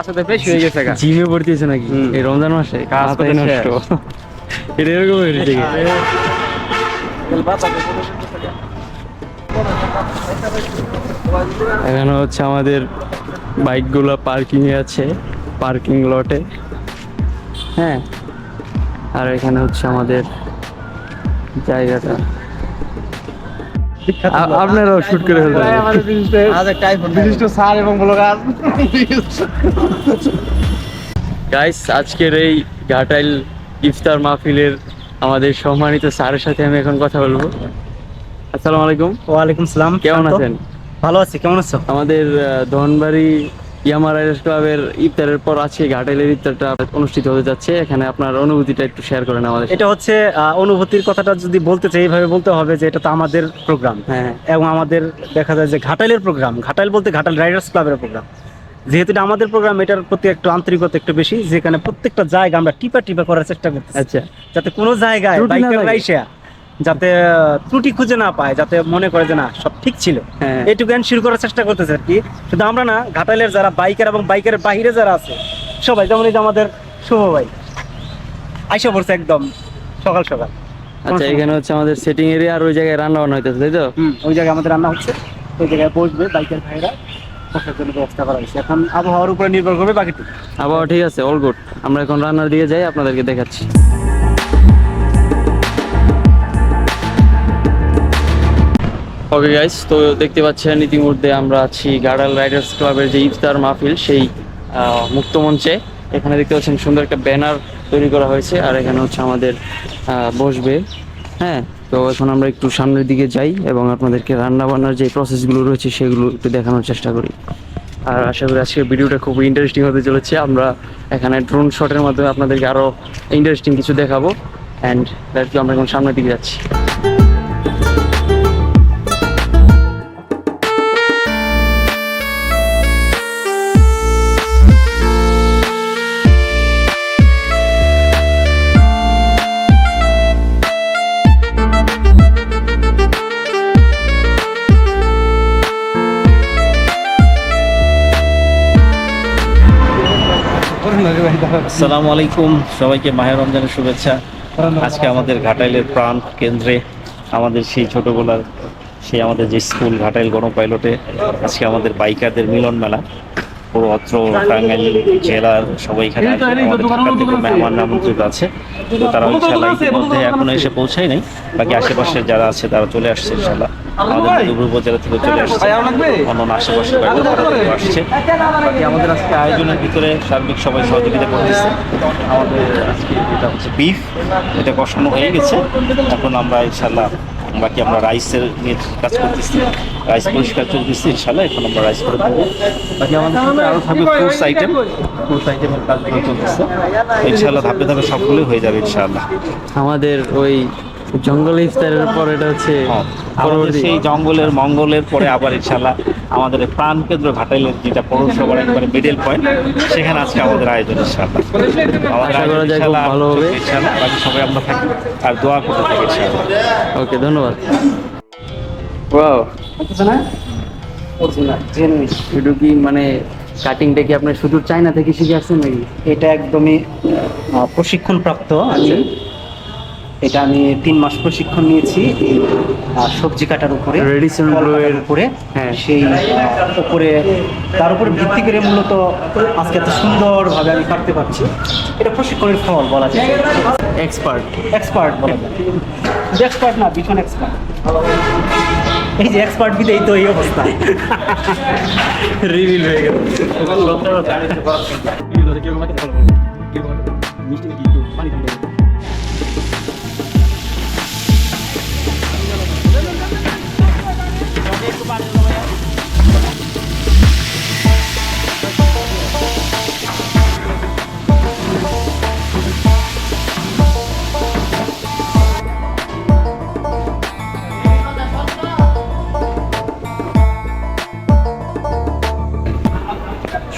সাথে বেশি হয়ে গেছে। জিমে পড়তেছে নাকি এই রমজান মাসে? কাজ করতে নষ্ট। এটা এরকম হয়েছে কি? এখানে হচ্ছে আমাদের বাইকগুলো পার্কিং এ আছে, পার্কিং লটে। হ্যাঁ, আর এখানে হচ্ছে আমাদের জায়গাটা। আপনারাও শুট করে ফেলতে বিশিষ্ট স্যার এবং ব্লগার। গাইস, আজকের এই ঘাটাইল ইফতার মাহফিলের আমাদের সম্মানিত স্যারের সাথে আমি এখন কথা বলবো। আসসালামু আলাইকুম। ওয়ালাইকুম সালাম। কেমন আছেন? ভালো আছি, কেমন আছো? আমাদের ধনবাড়ি ইয়ামা রাইডার্স ক্লাবের ইফতারের পর আজকে ঘাটাইলের ইফতারটা অনুষ্ঠিত হতে যাচ্ছে। এখানে আপনার অনুভূতিটা একটু শেয়ার করেন আমাদের সাথে। এটা হচ্ছে অনুভূতির কথাটা যদি বলতে চাই, এইভাবে বলতে হবে যে এটা তো আমাদের প্রোগ্রাম, হ্যাঁ, এবং আমাদের দেখা যায় যে ঘাটাইলের প্রোগ্রাম, ঘাটাইল বলতে ঘাটাইল রাইডার্স ক্লাবের প্রোগ্রাম। যেহেতু এটা আমাদের প্রোগ্রাম, এটার প্রতি একটু আন্তরিকতা একটু বেশি, যেখানে প্রত্যেকটা জায়গা আমরা টিপা টিপা করার চেষ্টা করতেছি। আচ্ছা, যাতে কোনো জায়গায় ত্রুটি না বাইকাররা থাকে। এসে যাতে ত্রুটি খুঁজে না পায়, যাতে মনে করে যে না সব ঠিক ছিল, হ্যাঁ। এইটুকু এনশিওর করার চেষ্টা করতেছে আর কি। শুধু আমরা না, ঘাটাইলের যারা বাইকার এবং বাইকের বাইরে যারা আছে সবাই, যেমন এই যে আমাদের শুভ ভাই আইসা পড়ছে একদম সকাল সকাল। আচ্ছা, এখানে হচ্ছে আমাদের সেটিং এরিয়া, আর ওই জায়গায় রান্না বান্না হইতেছে, তাই তো? ওই জায়গায় আমাদের রান্না হচ্ছে, ওই জায়গায় বসবে বাইকের ভাইরা, বসার জন্য ব্যবস্থা করা হয়েছে। এখন আবহাওয়ার উপরে নির্ভর করবে বাকিটুকু। আবহাওয়া ঠিক আছে, অল গুড। আমরা এখন রান্নার দিকে যাই, আপনাদেরকে দেখাচ্ছি। ওকে গাইস, তো দেখতে পাচ্ছেন ইতিমধ্যে আমরা আছি ঘাটাইল রাইডার্স ক্লাবের যে ইফতার মাহফিল সেই মুক্ত মঞ্চে। এখানে দেখতে পাচ্ছেন সুন্দর একটা ব্যানার তৈরি করা হয়েছে, আর এখানে হচ্ছে আমাদের বসবে। হ্যাঁ, তো এখন আমরা একটু সামনের দিকে যাই এবং আপনাদেরকে রান্না বান্নার যে প্রসেসগুলো রয়েছে সেগুলো একটু দেখানোর চেষ্টা করি। আর আশা করি আজকের ভিডিওটা খুব ইন্টারেস্টিং হতে চলেছে। আমরা এখানে ড্রোন শটের মাধ্যমে আপনাদেরকে আরও ইন্টারেস্টিং কিছু দেখাবো। অ্যান্ড আমরা এখন সামনের দিকে যাচ্ছি। আসসালামু আলাইকুম, সবাইকে মাহে রমজানের শুভেচ্ছা। আজকে আমাদের ঘাটাইলের প্রাণ কেন্দ্রে, আমাদের সেই ছোটবেলার সেই আমাদের যে স্কুল ঘাটাইল গণপাইলটে আজকে আমাদের বাইকারদের মিলন মেলা। পুরো অত্র টাঙ্গাইল জেলার সবাই এখানে আমাদের ঢাকা থেকে মেহমান আমন্ত্রিত আছে। তো তারা ইনশাআল্লাহ ইতিমধ্যে এখনো এসে পৌঁছায় নাই, বাকি আশেপাশে যারা আছে তারা চলে আসছে ইনশাআল্লাহ। আমাদের মধুপুর উপজেলা থেকে চলে আসছে, অন্যান্য আশেপাশে আসছে। বাকি আমাদের আজকে আয়োজনের ভিতরে সার্বিক সবাই সহযোগিতা করতেছে। আমাদের আজকে এটা হচ্ছে বিফ, এটা কষানো হয়ে গেছে। এখন আমরা ইনশাআল্লাহ বাকি আমরা রাইসের নিয়ে কাজ করতেছি, রাইস পরিষ্কার চলতেছি ইনশাআল্লাহ। এখন আমরা রাইস করে দেবো। বাকি আমাদের সাথে আরও থাকবে ফ্রুটস আইটেমের কাজগুলো চলতেছে ইনশাআল্লাহ। ধাপে ধাপে সবগুলোই হয়ে যাবে ইনশাআল্লাহ। আমাদের ওই জঙ্গলে ইফতারের পর এটা হচ্ছে আমাদের সেই জঙ্গলের মঙ্গলের পরে আবার ইনশাআল্লাহ আমাদের প্রাণ কেন্দ্র ঘাটাইলের যেটা পৌরসভার একবারে মিডল পয়েন্ট, সেখানে আজকে আমাদের আয়োজন ইনশাআল্লাহ। আমাদের আয়োজন ইনশাআল্লাহ ভালো হবে ইনশাআল্লাহ। বাকি সবাই আমরা থাকি আর দোয়া করতে থাকি ইনশাআল্লাহ। ওকে, ধন্যবাদ। ওয়াও, শুধু কি মানে কাটিংটা কি আপনার শুধু চায়না থেকে শিখে আসছেন নাকি? এটা একদমই প্রশিক্ষণপ্রাপ্ত। এটা আমি 3 মাস প্রশিক্ষণ নিয়েছি সবজি কাটার উপরে, রেডিসন ব্রোয়ের উপরে। হ্যাঁ, সেই উপরে তার উপরে ভিত্তি করে মূলত আজকে এত সুন্দরভাবে আমি কাটতে পারছি। এটা প্রশিক্ষণের ফল বলা যায়। এক্সপার্ট বলা যায়, এক্সপার্ট না, ভীষণ এক্সপার্ট। এই যে এক্সপার্ট বিদেই তো এই অবস্থা। রিভিল হয়ে গেল।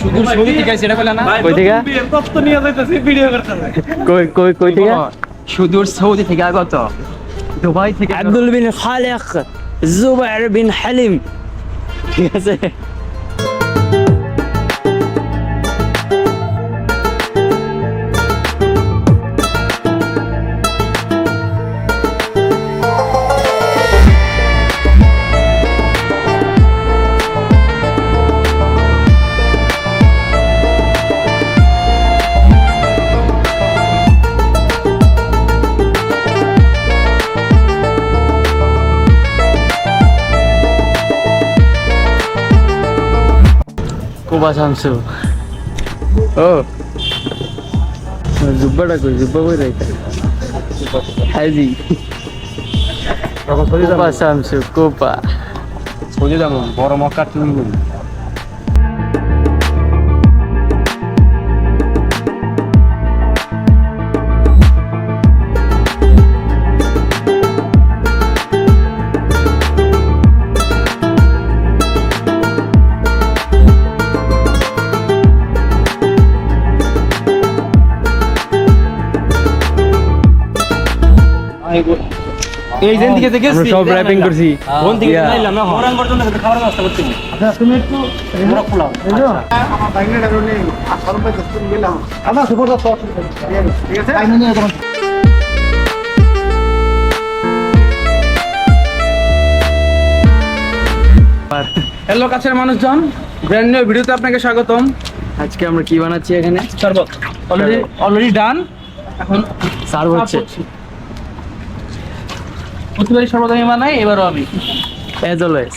সুদূর সৌদি থেকে আইছে, এটা বলে না? কই থেকে? তত্ত্ব নিয়ে যাইতেছি, ভিডিও করতেছি। কই থেকে? সুদূর সৌদি থেকে আগত, দুবাই থেকে। আব্দুল বিন খালিক জুবাইর বিন হালিম, ঠিক আছে। কোবা শামসু ও জুব্বাটা কই জুব্বা কই রাইতা হাজি কোবা শামসু কোবা বুঝে যাবো বড় মক্কা তুমি এই দিন থেকে আমরা সব র্যাপিং করছি কোন দিকে Yeah. নাইলাম না ওরাং পর্যন্ত খাবার ব্যবস্থা করতে হবে। আচ্ছা তুমি একটু মোড়ক পোলাও আমার বাইরে ডারনে আসল পে দস্ত গেলাম আমার সুপার দস্ত ঠিক আছে আইনে নিয়ে তখন হ্যালো কাছের মানুষজন ব্র্যান্ড নিউ ভিডিওতে আপনাকে স্বাগতম। আজকে আমরা কি বানাচ্ছি এখানে শরবত অলরেডি ডান, এখন সার্ভ হচ্ছে প্রতিবারই শরবত আমি বানাই, এবারও আমি। অ্যাজ অলওয়েজ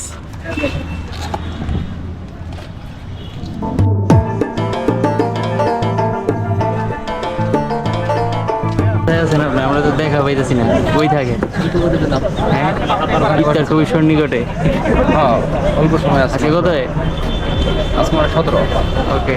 আমরা তো দেখা পাইতেছি না, কই থাকে? হ্যাঁ ইফতার খুবই সন্নিকটে। হ্যাঁ অল্প সময় আছে, আজকে কোথায়? আজকে 17। ওকে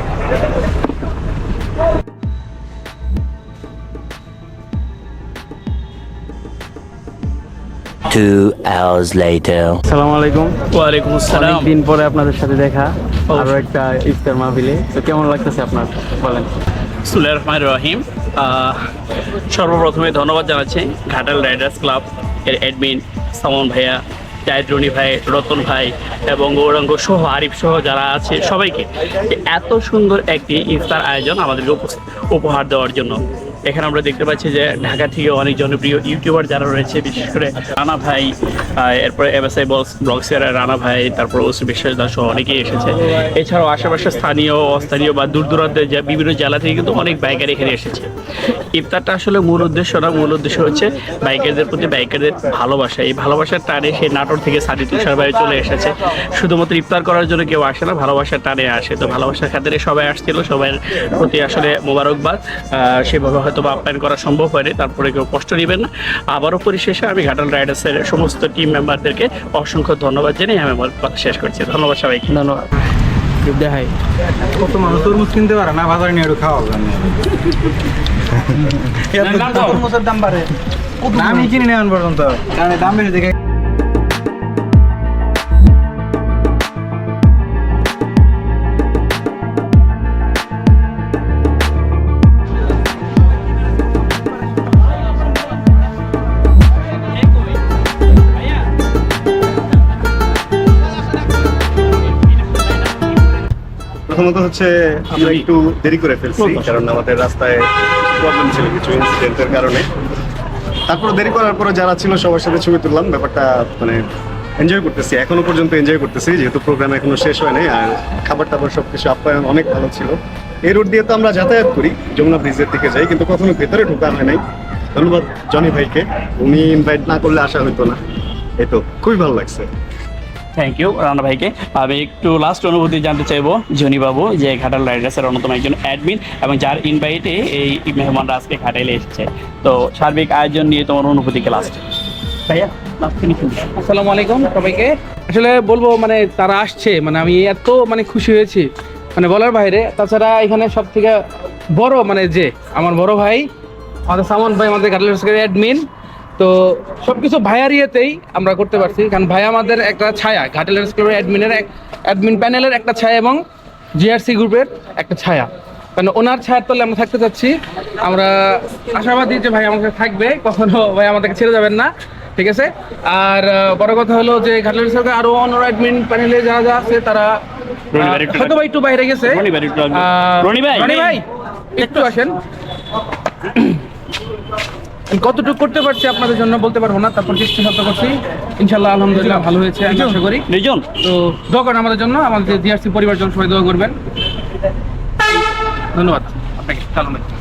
Two hours later. আসসালামু আলাইকুম। ওয়ালাইকুম আসসালাম। অনেকদিন পরে আপনাদের সাথে দেখা, আরো একটা ইফতার মাহফিলে। তো কেমন লাগতেছে আপনার বলেন? বিসমিল্লাহির রহমানির রহিম। সর্বপ্রথমে ধন্যবাদ জানাচ্ছি ঘাটাল রাইডার্স ক্লাব এর অ্যাডমিন সামন ভাইয়া, জাহিদ রনি ভাই, রতন ভাই এবং গৌরাঙ্গ সহ আরিফ সহ যারা আছে সবাইকে এত সুন্দর একটি ইফতার আয়োজন আমাদেরকে উপহার দেওয়ার জন্য। এখানে আমরা দেখতে পাচ্ছি যে ঢাকা থেকে অনেক জনপ্রিয় ইউটিউবার যারা রয়েছে, বিশেষ করে রানা ভাই, এরপরে এমএসআই ব্লগসের রানা ভাই, তারপর ওসি বিশ্বাস দাস সহ অনেকেই এসেছে। এছাড়াও আশেপাশে স্থানীয় অস্থানীয় বা দূর দূরান্তের যে বিভিন্ন জেলা থেকে কিন্তু অনেক বাইকার এখানে এসেছে। ইফতারটা আসলে মূল উদ্দেশ্য না, মূল উদ্দেশ্য হচ্ছে বাইকারদের প্রতি বাইকারদের ভালোবাসা। এই ভালোবাসার টানে সেই নাটোর থেকে সাদি তুষার ভাই চলে এসেছে। শুধুমাত্র ইফতার করার জন্য কেউ আসে না, ভালোবাসার টানে আসে। তো ভালোবাসার খাতিরে সবাই আসছিল, সবার প্রতি আসলে মোবারকবাদ। সেভাবে হয়তো বা আপ্যায়ন করা সম্ভব হয়নি, তারপরে কেউ কষ্ট নেবেন না। আবারও পরিশেষে আমি ঘাটাল রাইডার্সের সমস্ত টিম মেম্বারদেরকে অসংখ্য ধন্যবাদ জানিয়ে আমি আমার কথা শেষ করছি। ধন্যবাদ সবাইকে। ধন্যবাদ। দেখাই কত মানুষ তরমুজ কিনতে পারে না, বাজারে নিয়ে একটু খাওয়া তরমুজের দাম বাড়ে, আমি কিনে নেওয়ান পর্যন্ত, কারণ দাম বেশি দেখে। প্রথমত হচ্ছে আমরা একটু দেরি করে ফেলছি, কারণ আমাদের রাস্তায় প্রবলেম ছিল কিছু ইনসিডেন্টের কারণে। তারপর দেরি করার পরে যারা ছিল সবার সাথে ছবি তুললাম, ব্যাপারটা মানে এনজয় করতেছি, এখনো পর্যন্ত এনজয় করতেছি, যেহেতু প্রোগ্রাম এখনো শেষ হয় নাই। আর খাবার টাবার সবকিছু আপ্যায়ন অনেক ভালো ছিল। এই রোড দিয়ে তো আমরা যাতায়াত করি, যমুনা ব্রিজের দিকে যাই, কিন্তু কখনো ভেতরে ঢোকা হয় নাই। ধন্যবাদ জনি ভাইকে, উনি ইনভাইট না করলে আসা হইতো না। এই তো খুবই ভালো লাগছে। থ্যাংক ইউ রানা ভাইকে। আমি একটু লাস্ট অনুভূতি জানতে চাইবো জনি বাবু, যে ঘাটাল রাইডার্সের অন্যতম একজন অ্যাডমিন এবং যার ইনভাইটে এই মেহমানরা আজকে ঘাটাইলে এসেছে। তো সার্বিক আয়োজন নিয়ে তোমার অনুভূতিকে লাস্ট ভাইয়া লাস্ট ফিনিশিং। আসসালামু আলাইকুম সবাইকে। আসলে বলবো মানে তারা আসছে, মানে আমি এত মানে খুশি হয়েছি মানে বলার বাইরে। তাছাড়া এখানে সব থেকে বড় মানে যে আমার বড় ভাই আমাদের সামন ভাই, আমাদের ঘাটাল অ্যাডমিন। তো সবকিছু ভাইয়ার ইয়েতেই আমরা করতে পারছি, কারণ ভাই আমাদের একটা ছায়া, ঘাটাল ক্লাবের অ্যাডমিন প্যানেলের একটা ছায়া এবং জিআরসি গ্রুপের একটা ছায়া। কারণ ওনার ছায়ার তলে আমরা থাকতে চাচ্ছি। আমরা আশাবাদী যে ভাই আমাদের থাকবে, কখনো ভাই আমাদেরকে ছেড়ে যাবেন না, ঠিক আছে। আর বড় কথা হলো যে ঘাটাল সরকার আরো অন্য অ্যাডমিন প্যানেলে যারা আছে তারা হয়তো বা একটু বাইরে গেছে। রনি ভাই একটু আসেন। কতটুকু করতে পারছি আপনাদের জন্য বলতে পারবো না, তারপর চেষ্টা শত করছি। ইনশাল্লাহ আলহামদুলিল্লাহ ভালো হয়েছে, আমি আশা করি। তো দোয়া করেন আমাদের জন্য, আমাদের জিআরসি পরিবার জন্য সবাই দোয়া করবেন। ধন্যবাদ আপনাকে।